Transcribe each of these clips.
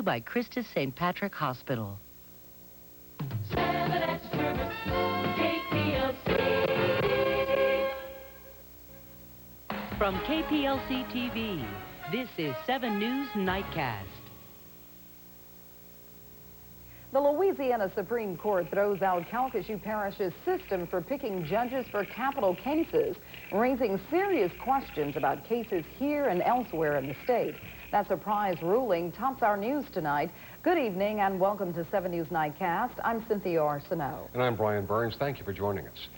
by Christus St. Patrick Hospital. From KPLC-TV, this is 7 News Nightcast. The Louisiana Supreme Court throws out Calcasieu Parish's system for picking judges for capital cases, raising serious questions about cases here and elsewhere in the state. That surprise ruling tops our news tonight. Good evening and welcome to 7 News Nightcast. I'm Cynthia Arsenault. And I'm Brian Burns. Thank you for joining us.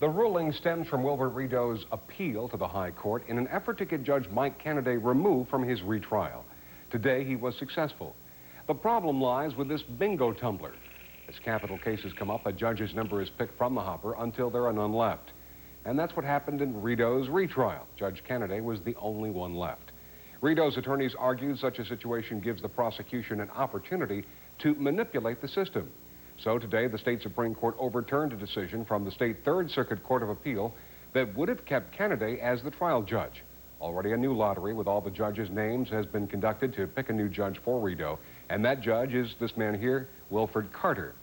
The ruling stems from Wilbert Rideau's appeal to the High Court in an effort to get Judge Mike Kennedy removed from his retrial. Today, he was successful. The problem lies with this bingo tumbler. As capital cases come up, a judge's number is picked from the hopper until there are none left. And that's what happened in Rideau's retrial. Judge Kennedy was the only one left. Rideau's attorneys argued such a situation gives the prosecution an opportunity to manipulate the system. So today, the state Supreme Court overturned a decision from the state Third Circuit Court of Appeal that would have kept Kennedy as the trial judge. Already a new lottery with all the judges' names has been conducted to pick a new judge for Rideau, and that judge is this man here, Wilfred Carter.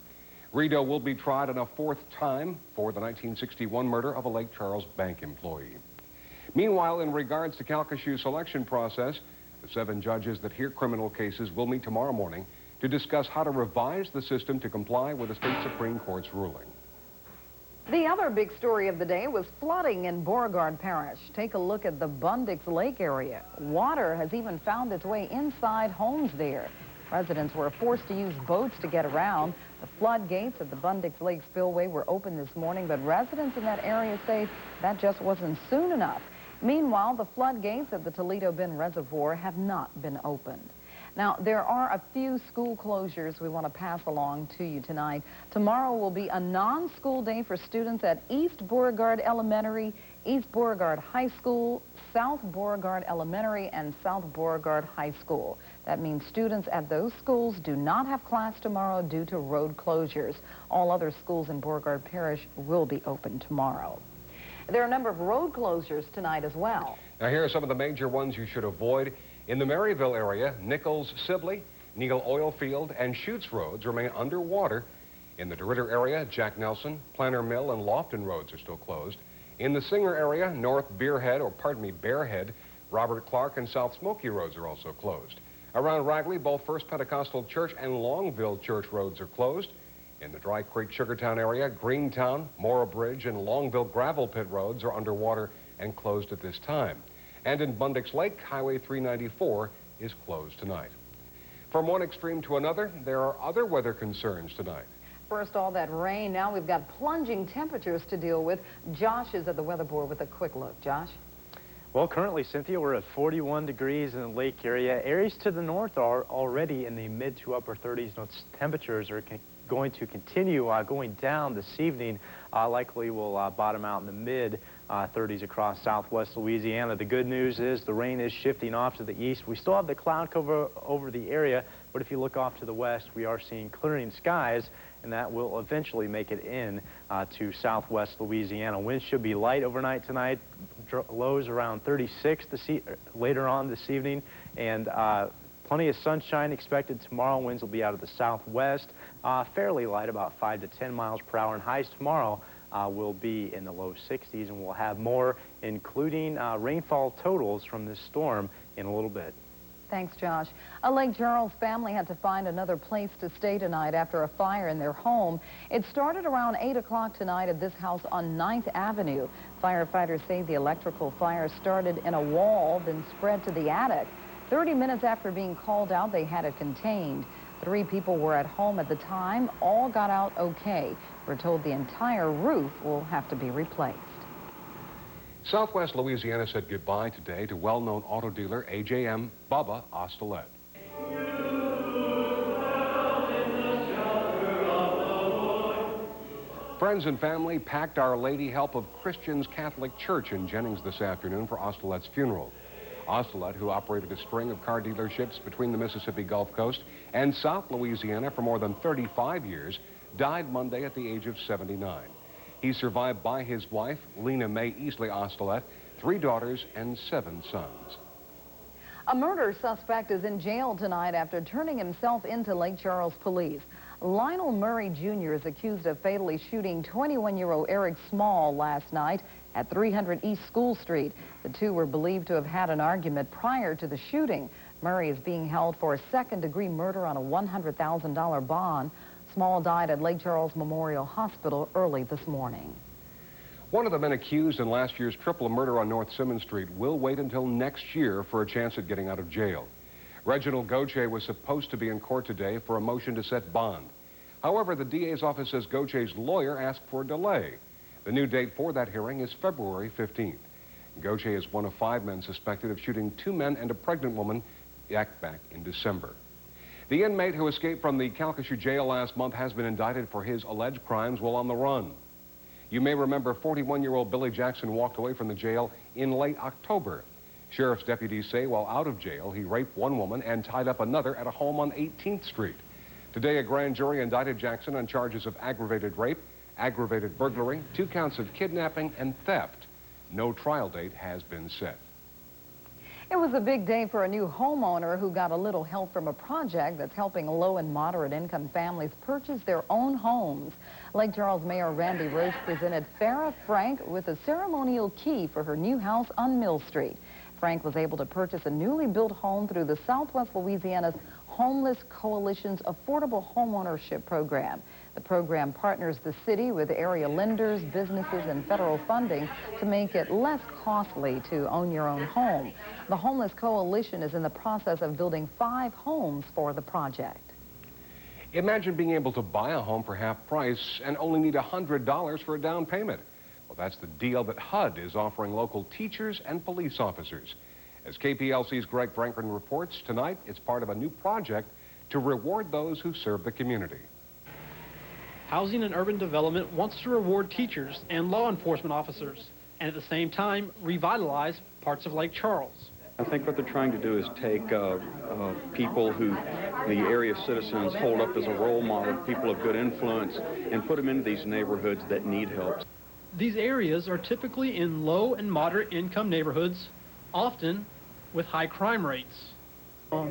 Rideau will be tried on a fourth time for the 1961 murder of a Lake Charles bank employee. Meanwhile, in regards to Calcasieu's selection process, the 7 judges that hear criminal cases will meet tomorrow morning to discuss how to revise the system to comply with the state Supreme Court's ruling. The other big story of the day was flooding in Beauregard Parish. Take a look at the Bundix Lake area. Water has even found its way inside homes there. Residents were forced to use boats to get around. The floodgates at the Bundix Lake spillway were open this morning, but residents in that area say that just wasn't soon enough. Meanwhile, the floodgates at the Toledo Bend Reservoir have not been opened. Now, there are a few school closures we want to pass along to you tonight. Tomorrow will be a non-school day for students at East Beauregard Elementary, East Beauregard High School, South Beauregard Elementary, and South Beauregard High School. That means students at those schools do not have class tomorrow due to road closures. All other schools in Beauregard Parish will be open tomorrow. There are a number of road closures tonight as well. Now, here are some of the major ones you should avoid. In the Maryville area, Nichols, Sibley, Neal Oil Field, and Chutes roads remain underwater. In the DeRitter area, Jack Nelson, Planter Mill, and Lofton roads are still closed. In the Singer area, North Bearhead, Robert Clark, and South Smoky roads are also closed. Around Ragley, both First Pentecostal Church and Longville Church roads are closed. In the Dry Creek, Sugartown area, Greentown, Mora Bridge, and Longville Gravel Pit roads are underwater and closed at this time. And in Bundix Lake, Highway 394 is closed tonight. From one extreme to another, there are other weather concerns tonight. First, all that rain. Now we've got plunging temperatures to deal with. Josh is at the weather board with a quick look. Josh? Well, currently, Cynthia, we're at 41 degrees in the lake area. Areas to the north are already in the mid to upper 30s. Those temperatures are going to continue going down this evening. Likely will bottom out in the mid 30s across southwest Louisiana. The good news is the rain is shifting off to the east. We still have the cloud cover over the area, but if you look off to the west, we are seeing clearing skies, and that will eventually make it in to southwest Louisiana. Winds should be light overnight tonight, lows around 36 later on this evening, and plenty of sunshine expected tomorrow. Winds will be out of the southwest, fairly light, about 5 to 10 miles per hour, and highs tomorrow will be in the low 60s, and we'll have more, including rainfall totals from this storm in a little bit. Thanks, Josh. A Lake Charles family had to find another place to stay tonight after a fire in their home. It started around 8 o'clock tonight at this house on 9th Avenue. Firefighters say the electrical fire started in a wall, then spread to the attic. 30 minutes after being called out, they had it contained. 3 people were at home at the time. All got out okay. We're told the entire roof will have to be replaced. Southwest Louisiana said goodbye today to well-known auto dealer AJM Bubba Ostolet. Friends and family packed Our Lady Help of Christians Catholic Church in Jennings this afternoon for Ostolet's funeral. Ostolet, who operated a string of car dealerships between the Mississippi Gulf Coast and South Louisiana for more than 35 years, died Monday at the age of 79. He's survived by his wife, Lena Mae Easley Ostolet, 3 daughters, and 7 sons. A murder suspect is in jail tonight after turning himself into Lake Charles police. Lionel Murray Jr. is accused of fatally shooting 21-year-old Eric Small last night at 300 East School Street. The two were believed to have had an argument prior to the shooting. Murray is being held for a second-degree murder on a $100,000 bond. Small died at Lake Charles Memorial Hospital early this morning. One of the men accused in last year's triple murder on North Simmons Street will wait until next year for a chance at getting out of jail. Reginald Gauthier was supposed to be in court today for a motion to set bond. However, the DA's office says Gauthier's lawyer asked for a delay. The new date for that hearing is February 15th. Gauthier is one of 5 men suspected of shooting 2 men and a pregnant woman back in December. The inmate who escaped from the Calcasieu jail last month has been indicted for his alleged crimes while on the run. You may remember 41-year-old Billy Jackson walked away from the jail in late October. Sheriff's deputies say while out of jail, he raped one woman and tied up another at a home on 18th Street. Today, a grand jury indicted Jackson on charges of aggravated rape, aggravated burglary, 2 counts of kidnapping, and theft. No trial date has been set. It was a big day for a new homeowner who got a little help from a project that's helping low and moderate income families purchase their own homes. Lake Charles Mayor Randy Roche presented Farrah Frank with a ceremonial key for her new house on Mill Street. Frank was able to purchase a newly built home through the Southwest Louisiana's Homeless Coalition's Affordable Homeownership Program. The program partners the city with area lenders, businesses, and federal funding to make it less costly to own your own home. The Homeless Coalition is in the process of building 5 homes for the project. Imagine being able to buy a home for half price and only need $100 for a down payment. Well, that's the deal that HUD is offering local teachers and police officers. As KPLC's Greg Franklin reports, tonight it's part of a new project to reward those who serve the community. Housing and Urban Development wants to reward teachers and law enforcement officers, and at the same time revitalize parts of Lake Charles. I think what they're trying to do is take people who the area citizens hold up as a role model, people of good influence, and put them into these neighborhoods that need help. These areas are typically in low and moderate income neighborhoods, often with high crime rates.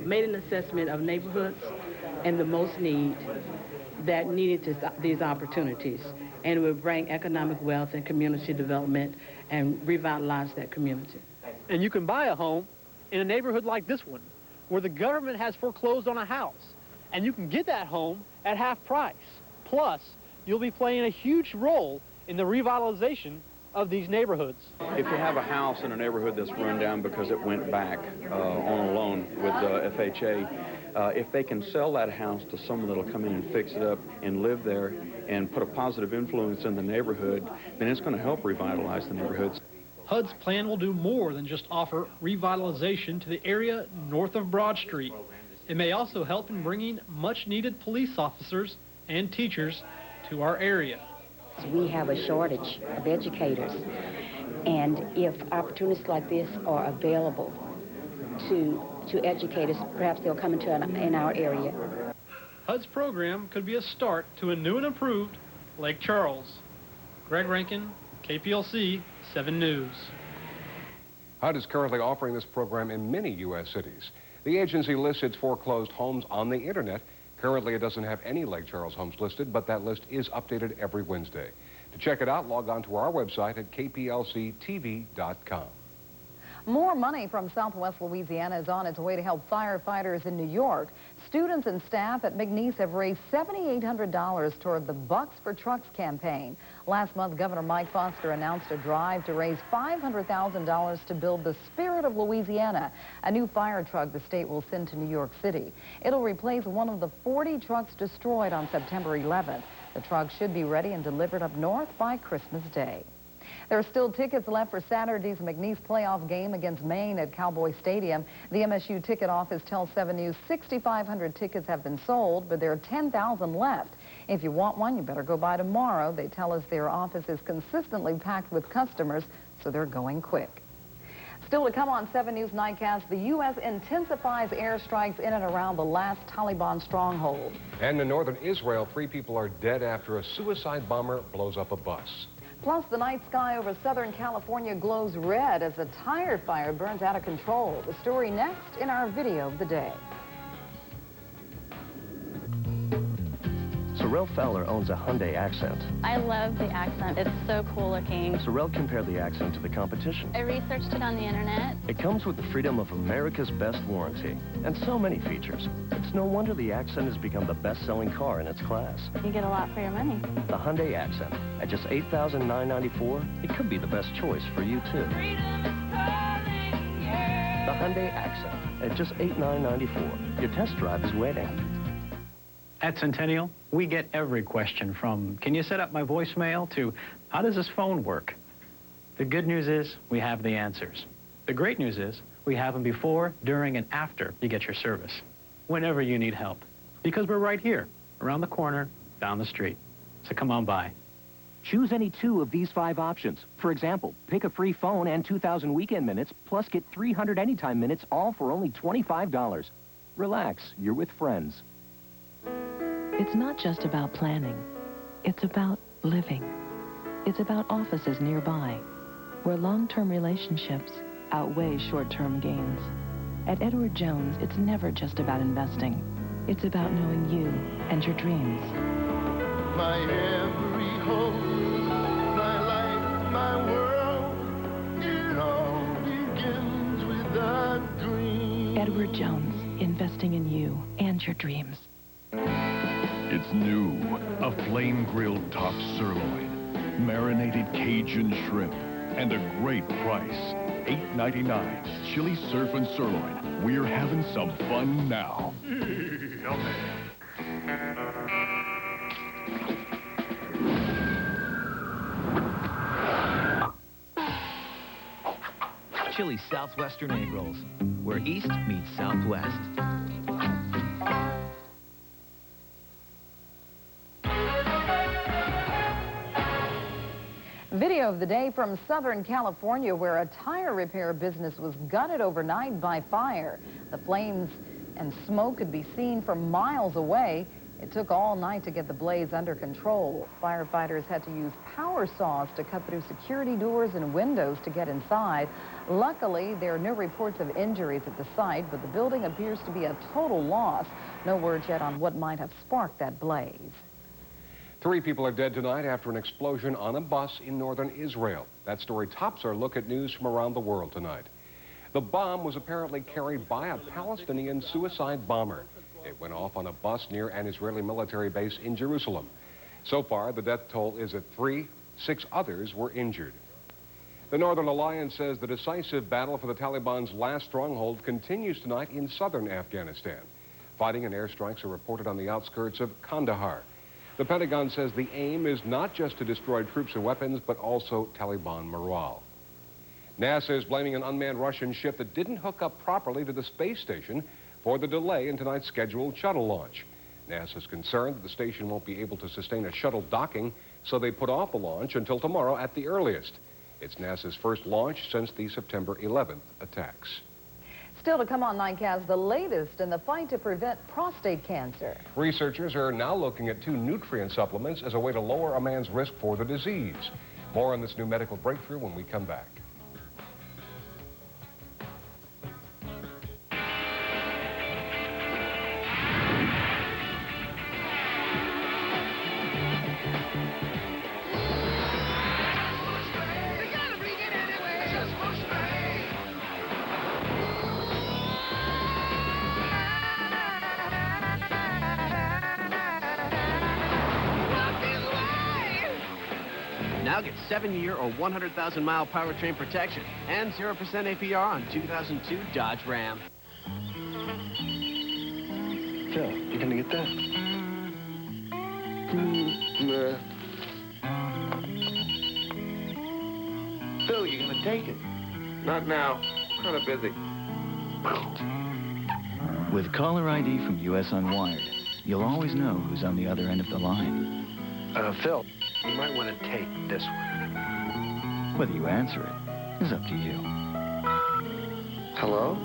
Made an assessment of neighborhoods and the most need that needed these opportunities, and it would bring economic wealth and community development and revitalize that community. And you can buy a home in a neighborhood like this one, where the government has foreclosed on a house, and you can get that home at half price. Plus, you'll be playing a huge role in the revitalization of these neighborhoods. If you have a house in a neighborhood that's run down because it went back on a loan with FHA, if they can sell that house to someone that'll come in and fix it up and live there and put a positive influence in the neighborhood, then it's going to help revitalize the neighborhoods. HUD's plan will do more than just offer revitalization to the area north of Broad Street. It may also help in bringing much-needed police officers and teachers to our area. We have a shortage of educators, and if opportunities like this are available to educators, perhaps they'll come into in our area. HUD's program could be a start to a new and improved Lake Charles. Greg Rankin, KPLC 7 News. HUD is currently offering this program in many U.S. cities. The agency lists its foreclosed homes on the internet. Currently, it doesn't have any Lake Charles homes listed, but that list is updated every Wednesday. To check it out, log on to our website at KPLC-TV.com. More money from Southwest Louisiana is on its way to help firefighters in New York. Students and staff at McNeese have raised $7,800 toward the Bucks for Trucks campaign. Last month, Governor Mike Foster announced a drive to raise $500,000 to build the Spirit of Louisiana, a new fire truck the state will send to New York City. It'll replace one of the 40 trucks destroyed on September 11th. The truck should be ready and delivered up north by Christmas Day. There are still tickets left for Saturday's McNeese playoff game against Maine at Cowboy Stadium. The MSU ticket office tells 7 News 6,500 tickets have been sold, but there are 10,000 left. If you want one, you better go by tomorrow. They tell us their office is consistently packed with customers, so they're going quick. Still to come on 7 News Nightcast, the U.S. intensifies airstrikes in and around the last Taliban stronghold. And in northern Israel, 3 people are dead after a suicide bomber blows up a bus. Plus, the night sky over Southern California glows red as a tire fire burns out of control. The story next in our video of the day. Sorrel Fowler owns a Hyundai Accent. I love the Accent. It's so cool looking. Sorrel compared the Accent to the competition. I researched it on the internet. It comes with the freedom of America's best warranty and so many features. It's no wonder the Accent has become the best-selling car in its class. You get a lot for your money. The Hyundai Accent, at just $8,994, it could be the best choice for you, too. The Hyundai Accent, at just $8,994. Your test drive is waiting. At Centennial, we get every question from, can you set up my voicemail, to, how does this phone work? The good news is we have the answers. The great news is we have them before, during, and after you get your service, whenever you need help. Because we're right here, around the corner, down the street. So come on by. Choose any 2 of these 5 options. For example, pick a free phone and 2,000 weekend minutes, plus get 300 anytime minutes, all for only $25. Relax, you're with friends. It's not just about planning. It's about living. It's about offices nearby, where long-term relationships outweigh short-term gains. At Edward Jones, it's never just about investing. It's about knowing you and your dreams. My every hope, my life, my world, it all begins with a dream. Edward Jones, investing in you and your dreams. It's new, a flame-grilled top sirloin, marinated Cajun shrimp, and a great price, $8.99. Chili surf and sirloin. We're having some fun now. Chili Southwestern egg rolls, where East meets Southwest. Video of the day from Southern California, where a tire repair business was gutted overnight by fire. The flames and smoke could be seen from miles away. It took all night to get the blaze under control. Firefighters had to use power saws to cut through security doors and windows to get inside. Luckily, there are no reports of injuries at the site, but the building appears to be a total loss. No word yet on what might have sparked that blaze. 3 people are dead tonight after an explosion on a bus in northern Israel. That story tops our look at news from around the world tonight. The bomb was apparently carried by a Palestinian suicide bomber. It went off on a bus near an Israeli military base in Jerusalem. So far, the death toll is at 3. 6 others were injured. The Northern Alliance says the decisive battle for the Taliban's last stronghold continues tonight in southern Afghanistan. Fighting and airstrikes are reported on the outskirts of Kandahar. The Pentagon says the aim is not just to destroy troops and weapons, but also Taliban morale. NASA is blaming an unmanned Russian ship that didn't hook up properly to the space station for the delay in tonight's scheduled shuttle launch. NASA is concerned that the station won't be able to sustain a shuttle docking, so they put off the launch until tomorrow at the earliest. It's NASA's first launch since the September 11th attacks. Still to come on Nightcast, the latest in the fight to prevent prostate cancer. Researchers are now looking at 2 nutrient supplements as a way to lower a man's risk for the disease. More on this new medical breakthrough when we come back. Now get 7-year or 100,000-mile powertrain protection and 0% APR on 2002 Dodge Ram. Phil, you gonna get that? Nah. Phil, you gonna take it? Not now. Kind of busy. With caller ID from US Unwired, you'll always know who's on the other end of the line. Phil, you might want to take this one. Whether you answer it is up to you. Hello?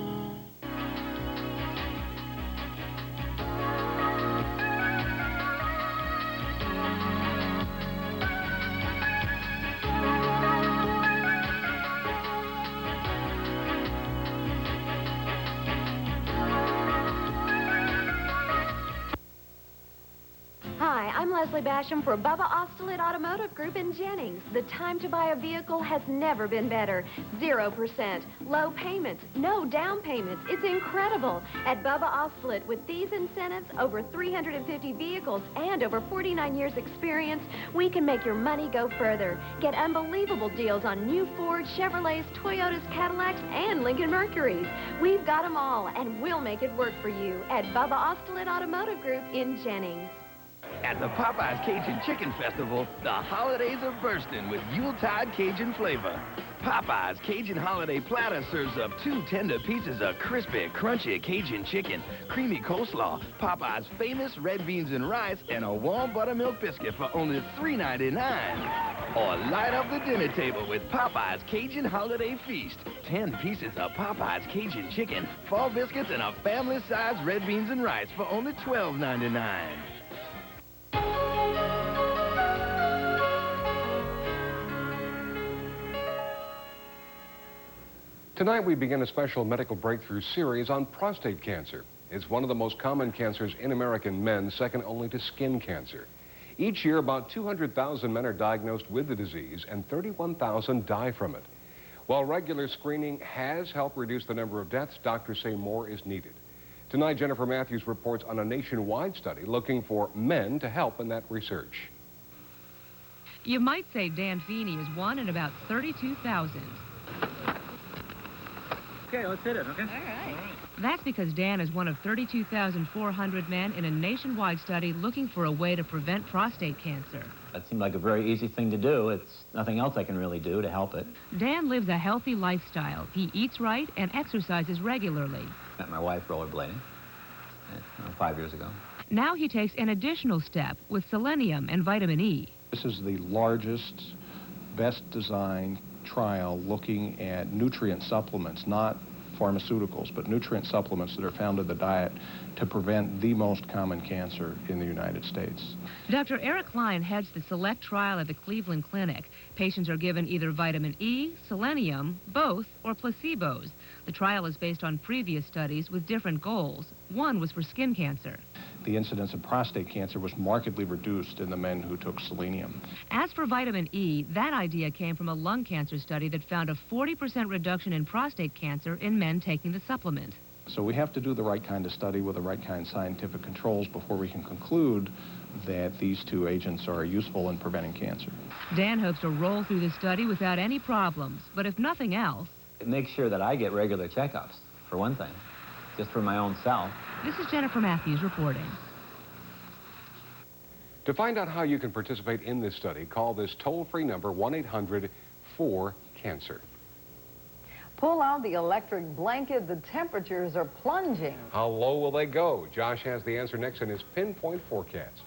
I'm Leslie Basham for Bubba Ostelet Automotive Group in Jennings. The time to buy a vehicle has never been better. 0%, low payments, no down payments. It's incredible. At Bubba Ostelet, with these incentives, over 350 vehicles, and over 49 years experience, we can make your money go further. Get unbelievable deals on new Ford, Chevrolets, Toyotas, Cadillacs, and Lincoln Mercurys. We've got them all, and we'll make it work for you at Bubba Ostelet Automotive Group in Jennings. At the Popeyes Cajun Chicken Festival, the holidays are bursting with Yuletide Cajun flavor. Popeyes Cajun Holiday Platter serves up 2 tender pieces of crispy, crunchy Cajun chicken, creamy coleslaw, Popeyes' famous red beans and rice, and a warm buttermilk biscuit for only $3.99. Or light up the dinner table with Popeyes Cajun Holiday Feast. 10 pieces of Popeyes Cajun chicken, 4 biscuits, and a family-sized red beans and rice for only $12.99. Tonight we begin a special medical breakthrough series on prostate cancer. It's one of the most common cancers in American men, second only to skin cancer. Each year, about 200,000 men are diagnosed with the disease, and 31,000 die from it. While regular screening has helped reduce the number of deaths, doctors say more is needed. Tonight, Jennifer Matthews reports on a nationwide study looking for men to help in that research. You might say Dan Feeney is one in about 32,000. Okay, let's hit it, okay? All right. That's because Dan is one of 32,400 men in a nationwide study looking for a way to prevent prostate cancer. That seemed like a very easy thing to do. It's nothing else I can really do to help it. Dan lives a healthy lifestyle. He eats right and exercises regularly. Met my wife rollerblading 5 years ago. Now he takes an additional step with selenium and vitamin E. This is the largest, best designed trial looking at nutrient supplements, not pharmaceuticals, but nutrient supplements that are found in the diet to prevent the most common cancer in the United States. Dr. Eric Klein heads the SELECT trial at the Cleveland Clinic. Patients are given either vitamin E, selenium, both, or placebos. The trial is based on previous studies with different goals. One was for skin cancer. The incidence of prostate cancer was markedly reduced in the men who took selenium. As for vitamin E, that idea came from a lung cancer study that found a 40% reduction in prostate cancer in men taking the supplement. So we have to do the right kind of study with the right kind of scientific controls before we can conclude that these two agents are useful in preventing cancer. Dan hopes to roll through the study without any problems, but if nothing else... It makes sure that I get regular checkups, for one thing, just for my own self. This is Jennifer Matthews reporting. To find out how you can participate in this study, call this toll-free number, 1-800-4-CANCER. Pull out the electric blanket. The temperatures are plunging. How low will they go? Josh has the answer next in his Pinpoint forecast.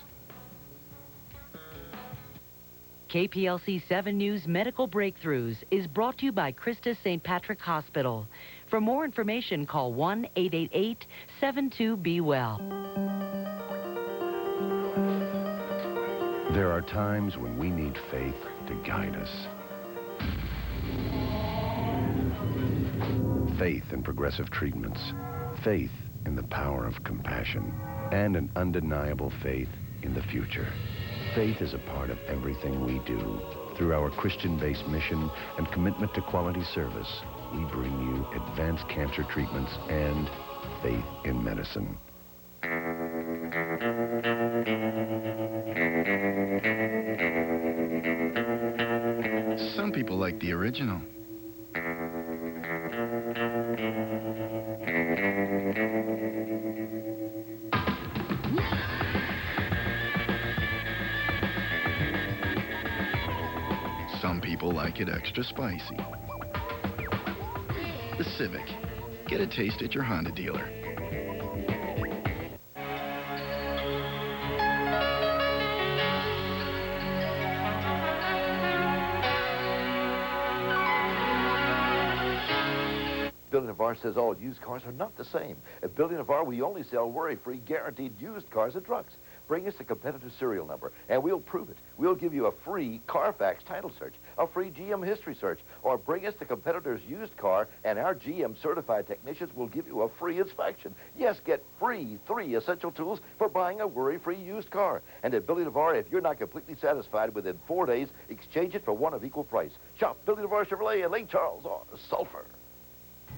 KPLC 7 News Medical Breakthroughs is brought to you by Christus St. Patrick Hospital. For more information, call 1-888-72-BE-WELL. There are times when we need faith to guide us. Faith in progressive treatments, faith in the power of compassion, and an undeniable faith in the future. Faith is a part of everything we do. Through our Christian-based mission and commitment to quality service, we bring you advanced cancer treatments and faith in medicine. Some people like the original. Some people like it extra spicy. The Civic. Get a taste at your Honda dealer. Building of R says all used cars are not the same. At Building of R, we only sell worry-free, guaranteed used cars and trucks. Bring us the competitive serial number, and we'll prove it. We'll give you a free Carfax title search, a free GM history search, or bring us the competitor's used car, and our GM certified technicians will give you a free inspection. Yes, get free 3 essential tools for buying a worry-free used car. And at Billy DeVar, if you're not completely satisfied within 4 days, exchange it for one of equal price. Shop Billy DeVar Chevrolet in Lake Charles or Sulphur.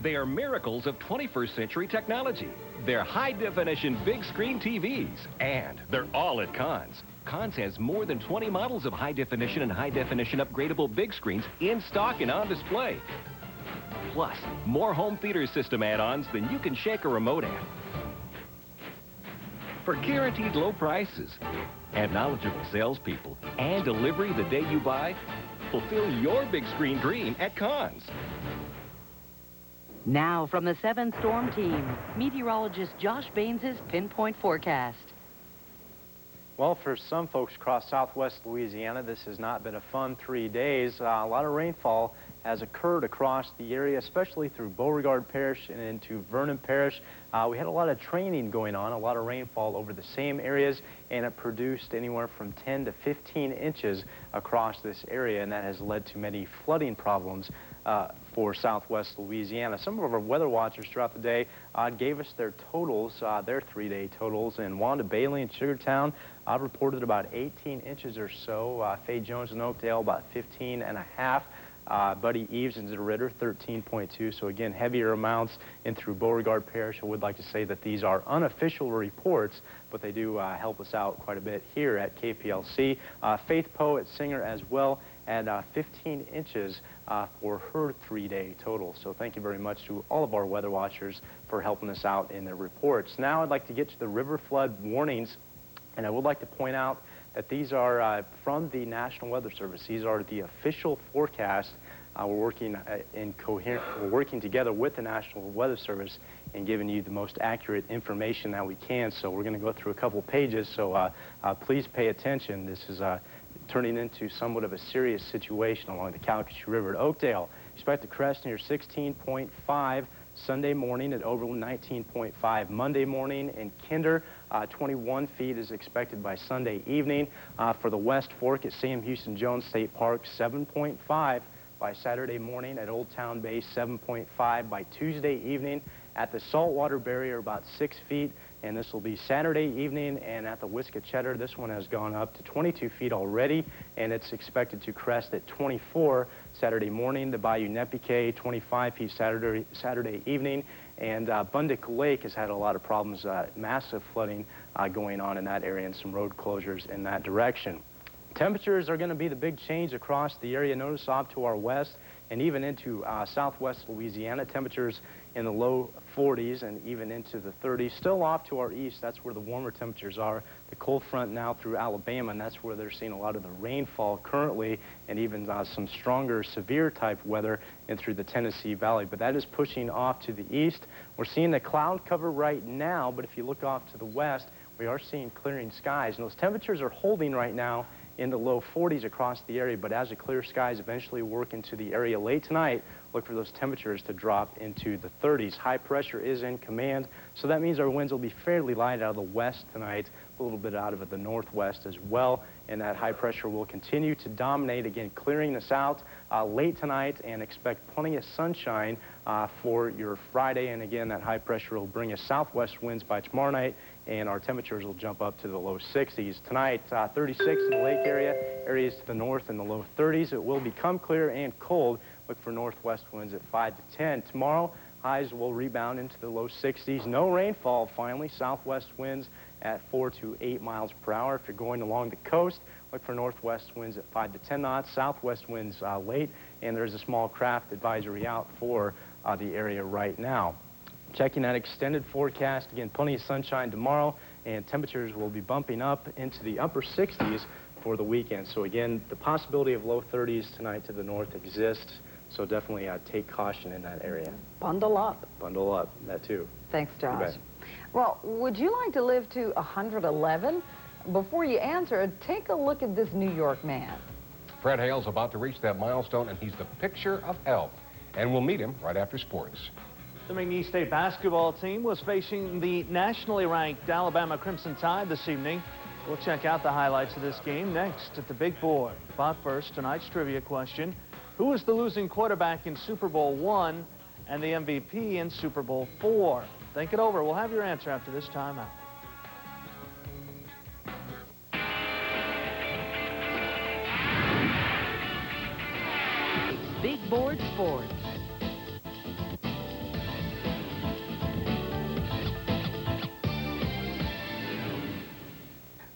They are miracles of 21st century technology. They're high-definition big-screen TVs, and they're all at Cons. Cons has more than 20 models of high-definition and high-definition upgradable big screens in stock and on display. Plus, more home theater system add-ons than you can shake a remote at. For guaranteed low prices and knowledgeable salespeople and delivery the day you buy, fulfill your big-screen dream at Cons. Now from the 7 Storm Team, meteorologist Josh Baines' Pinpoint forecast. Well, for some folks across southwest Louisiana, this has not been a fun 3 days. A lot of rainfall has occurred across the area, especially through Beauregard Parish and into Vernon Parish. We had a lot of training going on, a lot of rainfall over the same areas, and it produced anywhere from 10 to 15 inches across this area, and that has led to many flooding problems for southwest Louisiana. Some of our weather watchers throughout the day gave us their totals, their 3-day totals, and Wanda Bailey in Sugartown reported about 18 inches or so. Faye Jones in Oakdale about 15.5. Buddy Eves in DeRitter, 13.2. So again, heavier amounts in through Beauregard Parish. I would like to say that these are unofficial reports, but they do help us out quite a bit here at KPLC. Faith Poet, singer as well, and 15 inches for her 3-day total. So thank you very much to all of our weather watchers for helping us out in their reports. Now I'd like to get to the river flood warnings, and I would like to point out that these are from the National Weather Service. These are the official forecast. We're working together with the National Weather Service and giving you the most accurate information that we can. So we're going to go through a couple pages, so please pay attention. This is turning into somewhat of a serious situation along the Calcasieu River at Oakdale. Expect a crest near 16.5 Sunday morning, at Overland 19.5 Monday morning, and Kinder 21 feet is expected by Sunday evening. For the West Fork at Sam Houston Jones State Park, 7.5 by Saturday morning. At Old Town Base, 7.5 by Tuesday evening. At the Saltwater Barrier, about 6 feet, and this will be Saturday evening. And at the Whiskey-Cheddar, this one has gone up to 22 feet already, and it's expected to crest at 24 Saturday morning. The Bayou Nepique, 25 feet Saturday evening. And Bundick Lake has had a lot of problems, massive flooding going on in that area, and some road closures in that direction. Temperatures are going to be the big change across the area. Notice off to our west and even into southwest Louisiana. Temperatures in the low 40s and even into the 30s. Still off to our east, that's where the warmer temperatures are. The cold front now through Alabama, and that's where they're seeing a lot of the rainfall currently, and even some stronger severe type weather in through the Tennessee Valley. But that is pushing off to the east. We're seeing the cloud cover right now, but if you look off to the west, we are seeing clearing skies. And those temperatures are holding right now in the low 40s across the area, but as the clear skies eventually work into the area late tonight, look for those temperatures to drop into the 30s. High pressure is in command, so that means our winds will be fairly light out of the west tonight, a little bit out of the northwest as well, and that high pressure will continue to dominate, again, clearing us out late tonight, and expect plenty of sunshine for your Friday. And again, that high pressure will bring us southwest winds by tomorrow night, and our temperatures will jump up to the low 60s. Tonight, 36 in the lake area, areas to the north in the low 30s. It will become clear and cold. Look for northwest winds at 5 to 10. Tomorrow, highs will rebound into the low 60s. No rainfall, finally. Southwest winds at 4 to 8 miles per hour. If you're going along the coast, look for northwest winds at 5 to 10 knots. Southwest winds late, and there's a small craft advisory out for the area right now. Checking that extended forecast, again, plenty of sunshine tomorrow, and temperatures will be bumping up into the upper 60s for the weekend. So again, the possibility of low 30s tonight to the north exists, so definitely take caution in that area. Bundle up. Bundle up, that too. Thanks, Josh. Well, would you like to live to 111? Before you answer, take a look at this New York man. Fred Hale's about to reach that milestone, and he's the picture of health. And we'll meet him right after sports. The McNeese State basketball team was facing the nationally ranked Alabama Crimson Tide this evening. We'll check out the highlights of this game next at the big board. But first, tonight's trivia question. Who is the losing quarterback in Super Bowl I and the MVP in Super Bowl IV? Think it over. We'll have your answer after this timeout. Big Board Sports.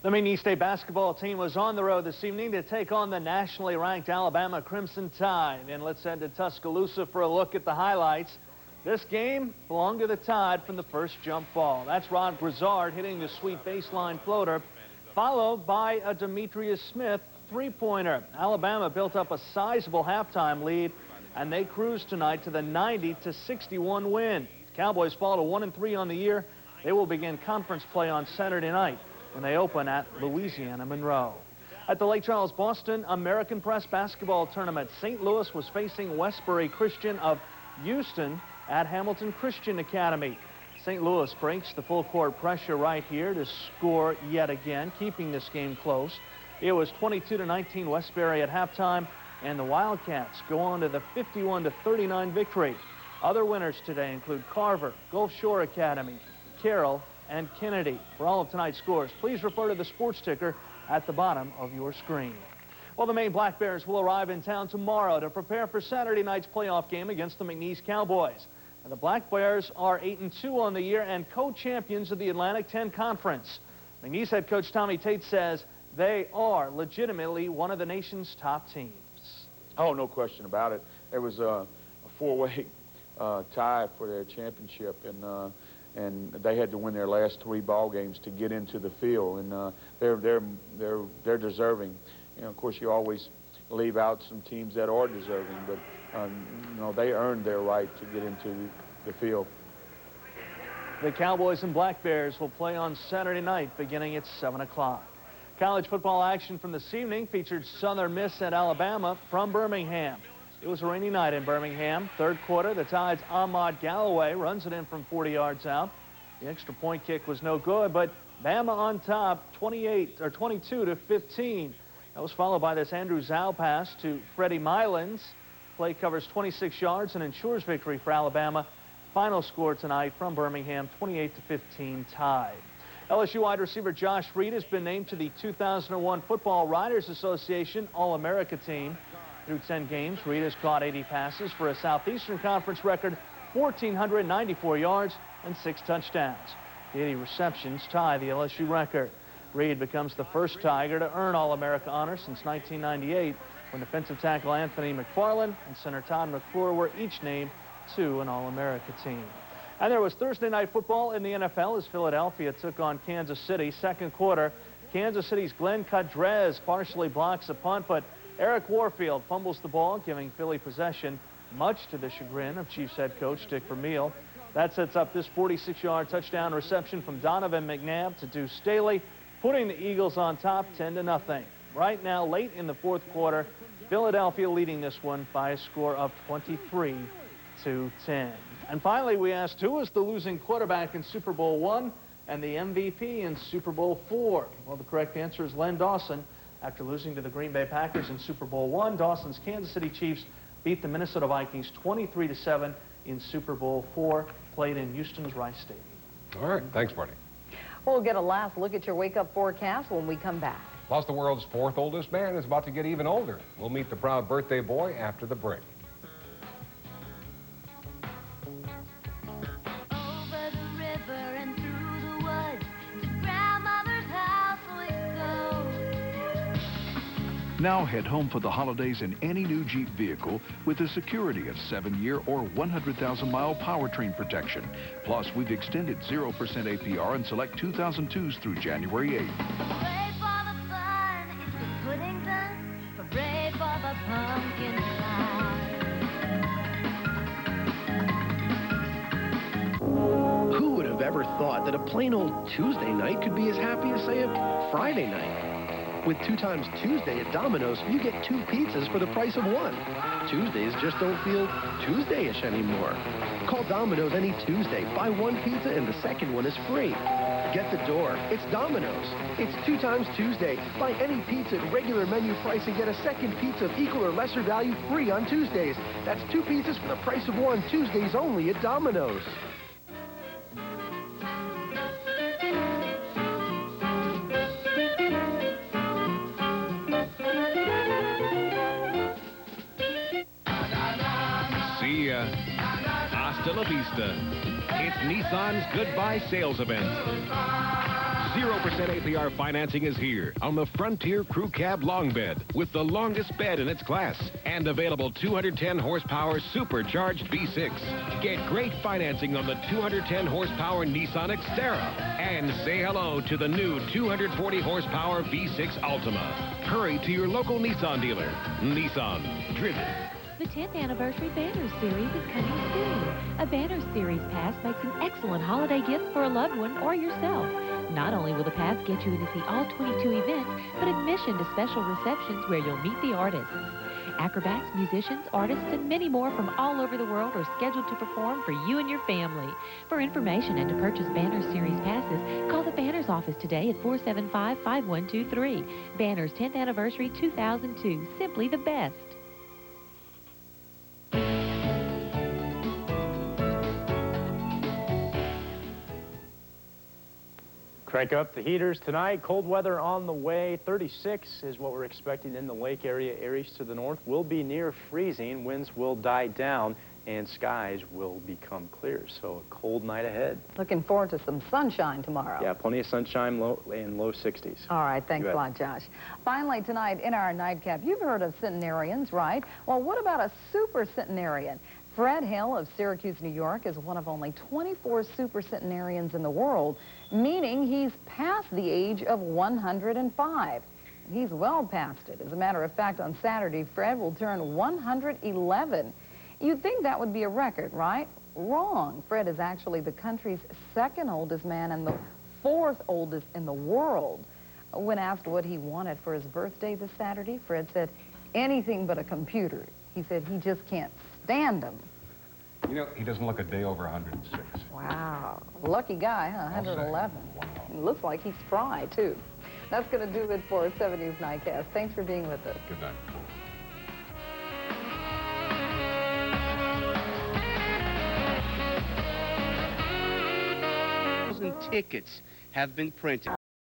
The McNeese State basketball team was on the road this evening to take on the nationally ranked Alabama Crimson Tide. And let's head to Tuscaloosa for a look at the highlights. This game belonged to the Tide from the first jump ball. That's Rod Broussard hitting the sweet baseline floater, followed by a Demetrius Smith three-pointer. Alabama built up a sizable halftime lead, and they cruised tonight to the 90-61 win. Cowboys fall to 1-3 on the year. They will begin conference play on Saturday night when they open at Louisiana Monroe. At the Lake Charles Boston American Press basketball tournament, St. Louis was facing Westbury Christian of Houston at Hamilton Christian Academy. St. Louis breaks the full court pressure right here to score yet again, keeping this game close. It was 22-19 Westbury at halftime, and the Wildcats go on to the 51-39 victory. Other winners today include Carver, Gulf Shore Academy, Carroll, and Kennedy. For all of tonight's scores, please refer to the sports ticker at the bottom of your screen. Well, the Maine Black Bears will arrive in town tomorrow to prepare for Saturday night's playoff game against the McNeese Cowboys. And the Black Bears are 8-2 on the year and co-champions of the Atlantic 10 Conference. McNeese head coach Tommy Tate says they are legitimately one of the nation's top teams. Oh, no question about it. There was a four-way tie for their championship, and they had to win their last 3 ball games to get into the field, and they're deserving. You know, of course, you always leave out some teams that are deserving, but you know, they earned their right to get into the field. The Cowboys and Black Bears will play on Saturday night beginning at 7 o'clock. College football action from this evening featured Southern Miss at Alabama from Birmingham. It was a rainy night in Birmingham. Third quarter, the Tide's Ahmad Galloway runs it in from 40 yards out. The extra point kick was no good, but Bama on top, 22-15. That was followed by this Andrew Zhao pass to Freddie Mylans. Play covers 26 yards and ensures victory for Alabama. Final score tonight from Birmingham, 28-15 Tide. LSU wide receiver Josh Reed has been named to the 2001 Football Writers Association All-America team. Through 10 games, Reed has caught 80 passes for a Southeastern Conference record, 1,494 yards and 6 touchdowns. The 80 receptions tie the LSU record. Reed becomes the first Tiger to earn All-America honors since 1998, when defensive tackle Anthony McFarland and center Todd McClure were each named to an All-America team. And there was Thursday night football in the NFL as Philadelphia took on Kansas City. Second quarter, Kansas City's Glenn Cudrez partially blocks a punt, but Eric Warfield fumbles the ball, giving Philly possession, much to the chagrin of Chiefs head coach Dick Vermeil. That sets up this 46-yard touchdown reception from Donovan McNabb to Deuce Staley, putting the Eagles on top 10-0. Right now, late in the fourth quarter, Philadelphia leading this one by a score of 23-10. And finally, we asked who was the losing quarterback in Super Bowl I and the MVP in Super Bowl IV. Well, the correct answer is Len Dawson. After losing to the Green Bay Packers in Super Bowl I, Dawson's Kansas City Chiefs beat the Minnesota Vikings 23-7 in Super Bowl IV, played in Houston's Rice Stadium. All right. Thanks, Marty. We'll get a last look at your wake-up forecast when we come back. Plus, the world's 4th oldest man is about to get even older. We'll meet the proud birthday boy after the break. Now head home for the holidays in any new Jeep vehicle with the security of 7-year or 100,000-mile powertrain protection. Plus, we've extended 0% APR and select 2002s through January 8th. Brave for the fun, it's the pudding done, but brave for the pumpkin pie. Who would have ever thought that a plain old Tuesday night could be as happy as, say, a Friday night? With 2 times Tuesday at Domino's, you get 2 pizzas for the price of 1. Tuesdays just don't feel Tuesday-ish anymore. Call Domino's any Tuesday. Buy 1 pizza and the second one is free. Get the door. It's Domino's. It's 2 times Tuesday. Buy any pizza at regular menu price and get a second pizza of equal or lesser value free on Tuesdays. That's 2 pizzas for the price of 1 Tuesdays only at Domino's. See ya. Hasta la vista. It's Nissan's Goodbye Sales Event. 0% APR financing is here on the Frontier Crew Cab Long Bed with the longest bed in its class and available 210 horsepower supercharged V6. Get great financing on the 210 horsepower Nissan Xterra and say hello to the new 240 horsepower V6 Altima. Hurry to your local Nissan dealer. Nissan, driven. The 10th anniversary Banner Series is coming soon. A Banner Series pass makes an excellent holiday gift for a loved one or yourself. Not only will the pass get you in to see all 22 events, but admission to special receptions where you'll meet the artists. Acrobats, musicians, artists, and many more from all over the world are scheduled to perform for you and your family. For information and to purchase Banner Series passes, call the Banners office today at 475-5123. Banner's 10th anniversary 2002. Simply the best. Crank up the heaters tonight. Cold weather on the way. 36 is what we're expecting in the lake area. Areas to the north will be near freezing. Winds will die down and skies will become clear. So a cold night ahead. Looking forward to some sunshine tomorrow. Yeah, plenty of sunshine, low 60s. All right, thanks a lot, Josh. Finally, tonight in our nightcap, you've heard of centenarians, right? Well, what about a super centenarian? Fred Hill of Syracuse, New York, is one of only 24 super centenarians in the world, meaning he's past the age of 105. He's well past it. As a matter of fact, on Saturday, Fred will turn 111. You'd think that would be a record, right? Wrong. Fred is actually the country's 2nd oldest man and the 4th oldest in the world. When asked what he wanted for his birthday this Saturday, Fred said, anything but a computer. He said he just can't stand them. You know, he doesn't look a day over 106. Wow. Lucky guy, huh? 111. Wow. Looks like he's spry, too. That's going to do it for 7 News Nightcast. Thanks for being with us. Good night. Tickets have been printed.